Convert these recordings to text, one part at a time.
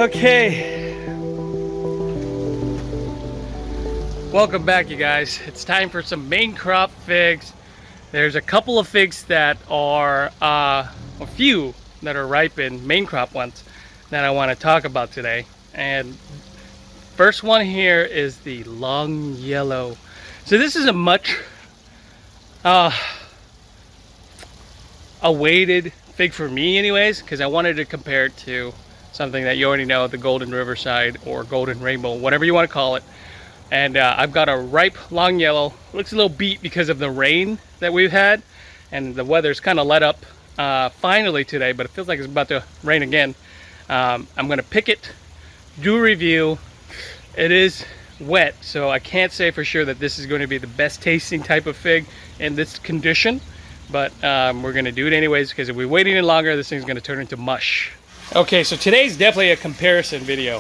Okay, welcome back, you guys. It's time for some main crop figs. There's a couple of figs that are a few that are ripened, main crop ones, that I want to talk about today. And first one here is the long yellow. So this is a much awaited fig for me anyways, because I wanted to compare it to something that you already know, the Golden Riverside or Golden Rainbow, whatever you want to call it. And I've got a ripe long yellow. Looks a little beat because of the rain that we've had, and the weather's kind of let up finally today, but it feels like it's about to rain again. I'm gonna pick it, do a review. It is wet, so I can't say for sure that this is going to be the best tasting type of fig in this condition, but we're gonna do it anyways, because if we wait any longer, this thing's gonna turn into mush. Okay, so today's definitely a comparison video.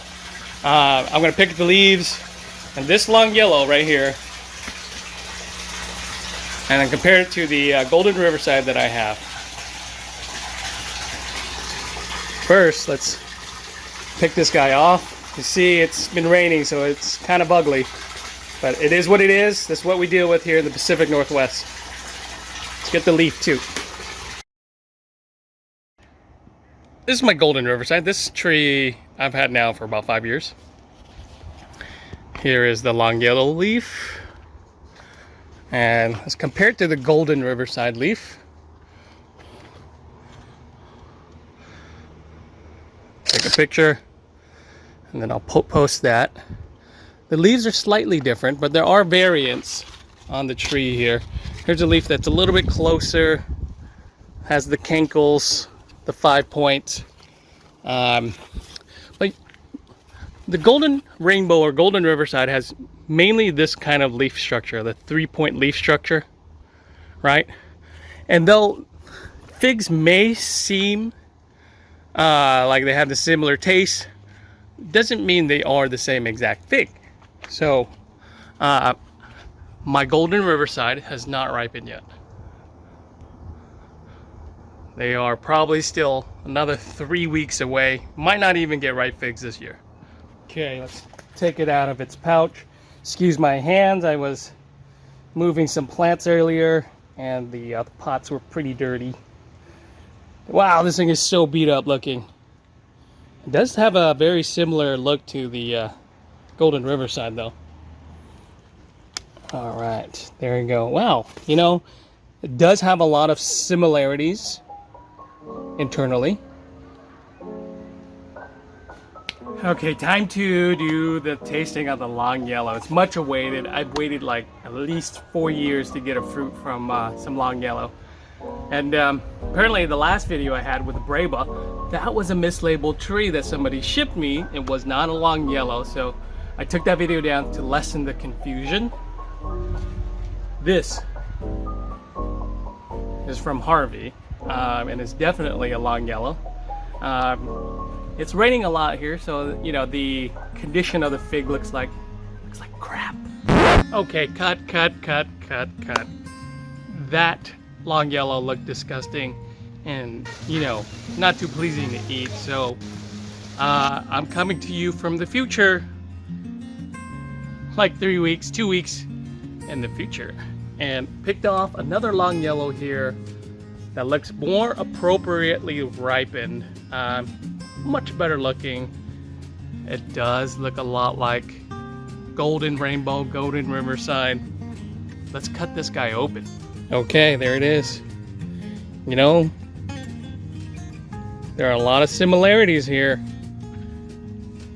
I'm gonna pick the leaves and this long yellow right here, and then compare it to the Golden Riverside that I have. First, let's pick this guy off. You see, it's been raining, so it's kind of ugly, but it is what it is. That's what we deal with here in the Pacific Northwest. Let's get the leaf too. This is my Golden Riverside. This tree I've had now for about 5 years. Here is the long yellow leaf. And let's compare it to the Golden Riverside leaf. Take a picture, and then I'll post that. The leaves are slightly different, but there are variants on the tree here. Here's a leaf that's a little bit closer, has the cankles, the 5 points. But the Golden Rainbow or Golden Riverside has mainly this kind of leaf structure, the 3-point leaf structure, right? And though figs may seem like they have the similar taste, doesn't mean they are the same exact fig. So my Golden Riverside has not ripened yet. They are probably still another 3 weeks away. Might not even get ripe figs this year. Okay, let's take it out of its pouch. Excuse my hands, I was moving some plants earlier, and the pots were pretty dirty. Wow, this thing is so beat up looking. It does have a very similar look to the Golden Riverside though. All right, there you go. Wow, you know, it does have a lot of similarities internally. Okay, time to do the tasting of the long yellow. It's much awaited. I've waited like at least 4 years to get a fruit from some long yellow. And apparently the last video I had with the Braba, that was a mislabeled tree that somebody shipped me. It was not a long yellow, so I took that video down to lessen the confusion. This is from Harvey. And it's definitely a long yellow. It's raining a lot here, so you know the condition of the fig looks like crap. Okay, cut. That long yellow looked disgusting, and you know, not too pleasing to eat. So I'm coming to you from the future, like 3 weeks, 2 weeks in the future, and picked off another long yellow here that looks more appropriately ripened, much better looking. It does look a lot like Golden Rainbow, Golden Riverside. Let's cut this guy open. Okay, there it is. You know, there are a lot of similarities here.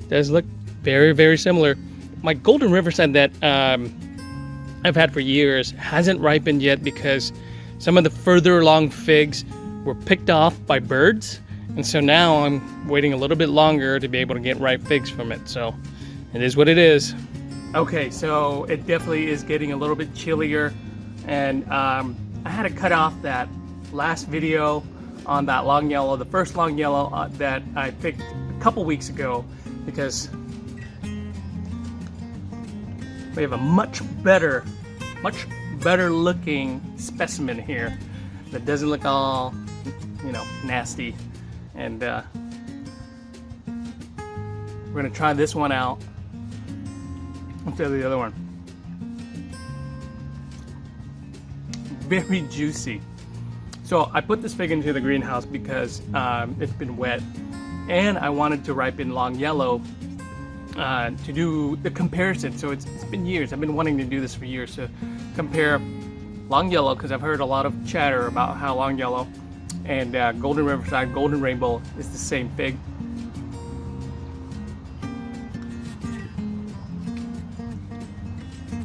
It does look very, very similar. My Golden Riverside that I've had for years hasn't ripened yet because some of the further along figs were picked off by birds, and so now I'm waiting a little bit longer to be able to get ripe figs from it. So it is what it is. Okay, so it definitely is getting a little bit chillier, and I had to cut off that last video on that long yellow, the first long yellow that I picked a couple weeks ago, because we have a much better looking specimen here that doesn't look all, you know, nasty. And We're gonna try this one out instead of the other one. Very juicy. So I put this fig into the greenhouse because it's been wet, and I wanted to ripen long yellow to do the comparison. So it's been years. I've been wanting to do this for years, to compare long yellow, because I've heard a lot of chatter about how long yellow and Golden Riverside, Golden Rainbow is the same fig.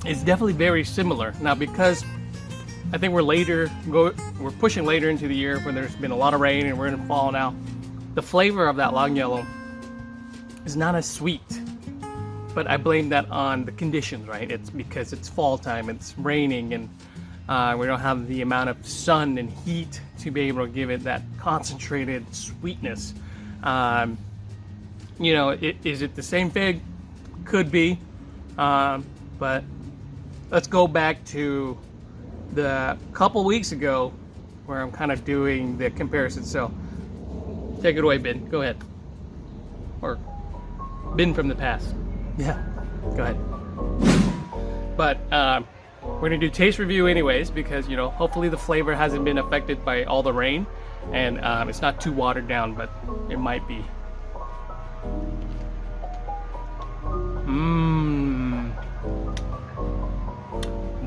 It's definitely very similar. Now, because I think we're pushing later into the year when there's been a lot of rain and we're in fall now, the flavor of that long yellow is not as sweet. But I blame that on the conditions, right? It's because it's fall time, it's raining, and we don't have the amount of sun and heat to be able to give it that concentrated sweetness. You know, is it the same fig? Could be, but let's go back to the couple weeks ago where I'm kind of doing the comparison. So take it away, Ben. Go ahead. Or Ben from the past. Yeah, go ahead. But we're gonna do taste review anyways, because, you know, hopefully the flavor hasn't been affected by all the rain, and it's not too watered down, but it might be.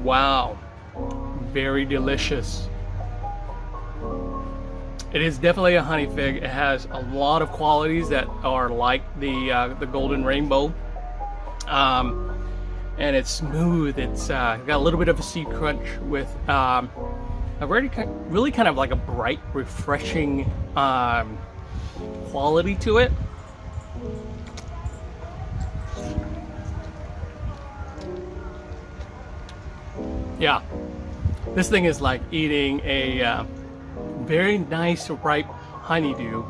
Wow, very delicious. It is definitely a honey fig. It has a lot of qualities that are like the Golden Rainbow. And it's smooth. It's got a little bit of a seed crunch with a really kind of like a bright, refreshing quality to it. Yeah, this thing is like eating a very nice ripe honeydew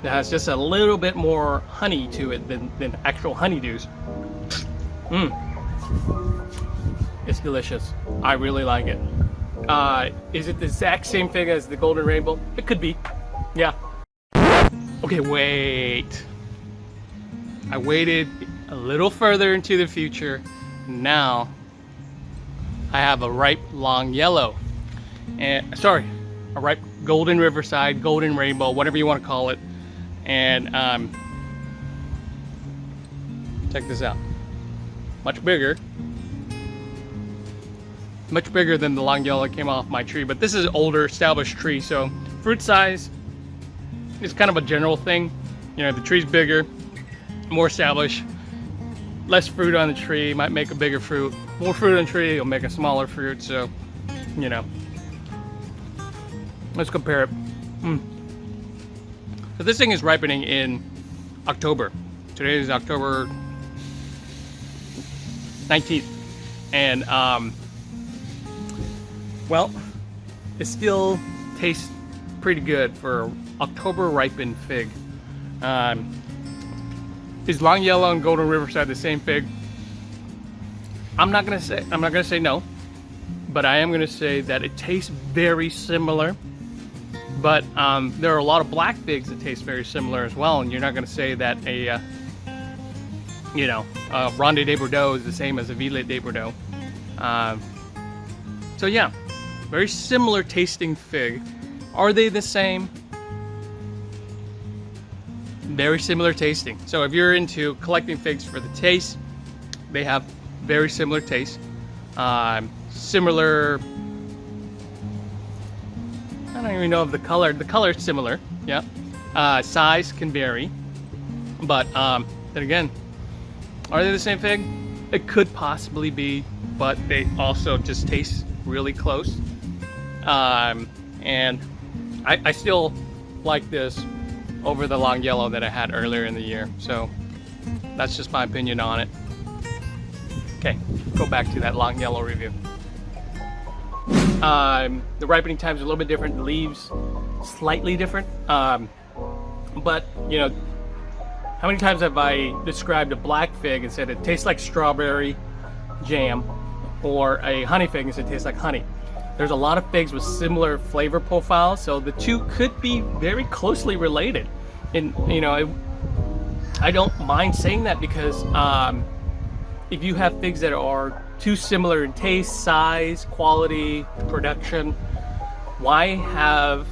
that has just a little bit more honey to it than actual honeydews. It's delicious. I really like it. Is it the exact same thing as the Golden Rainbow? It could be. Yeah. Okay, wait. I waited a little further into the future. Now I have a ripe long yellow. And sorry, a ripe Golden Riverside, Golden Rainbow, whatever you want to call it. And check this out. Much bigger than the long yellow that came off my tree, but this is an older established tree, so fruit size is kind of a general thing. You know, the tree's bigger, more established, less fruit on the tree might make a bigger fruit. More fruit on the tree will make a smaller fruit, so, you know. Let's compare it. So this thing is ripening in October. Today is October 19th, and well, it still tastes pretty good for October ripened fig. Is long yellow and Golden Riverside the same fig? I'm not gonna say no, but I am gonna say that it tastes very similar. But there are a lot of black figs that taste very similar as well, and you're not gonna say that a Ronde de Bordeaux is the same as a Violet de Bordeaux. So yeah, very similar tasting fig. Are they the same? Very similar tasting. So if you're into collecting figs for the taste, they have very similar taste. Similar, I don't even know if the color is similar, yeah. Size can vary, but then again, are they the same fig? It could possibly be, but they also just taste really close. And I still like this over the long yellow that I had earlier in the year. So that's just my opinion on it. Okay, go back to that long yellow review. The ripening times are a little bit different. The leaves slightly different. But you know, how many times have I described a black fig and said it tastes like strawberry jam, or a honey fig and said it tastes like honey? There's a lot of figs with similar flavor profiles, so the two could be very closely related. And you know, I don't mind saying that because if you have figs that are too similar in taste, size, quality, production, why have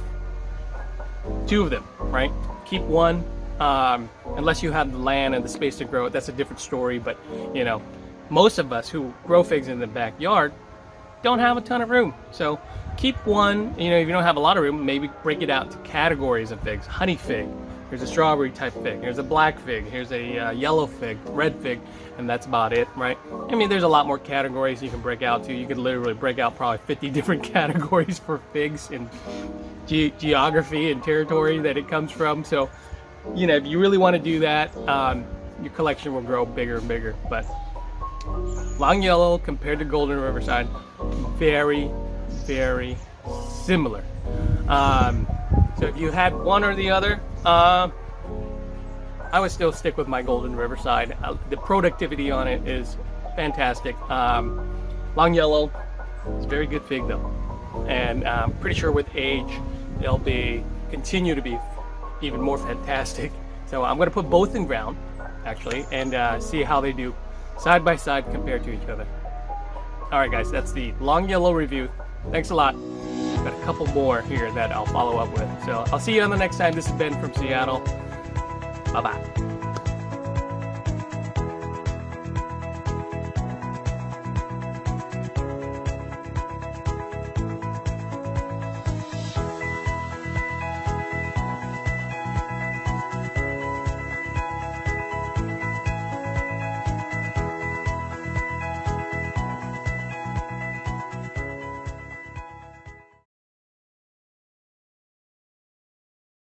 two of them, right? Keep one, unless you have the land and the space to grow it. That's a different story. But you know, most of us who grow figs in the backyard don't have a ton of room. So keep one. You know, if you don't have a lot of room, maybe break it out into categories of figs. Honey fig. Here's a strawberry type fig. Here's a black fig. Here's a yellow fig, red fig, and that's about it, right? I mean, there's a lot more categories you can break out to. You could literally break out probably 50 different categories for figs in geography and territory that it comes from. So, you know, if you really want to do that, your collection will grow bigger and bigger. But long yellow compared to Golden Riverside, very, very similar. So if you had one or the other, I would still stick with my Golden Riverside. The productivity on it is fantastic. Long yellow is a very good fig though, and I'm pretty sure with age they'll continue to be even more fantastic. So I'm going to put both in ground actually and see how they do side by side compared to each other. All right, guys, that's the long yellow review. Thanks a lot. Got a couple more here that I'll follow up with. So I'll see you on the next time. This is Ben from Seattle. Bye-bye.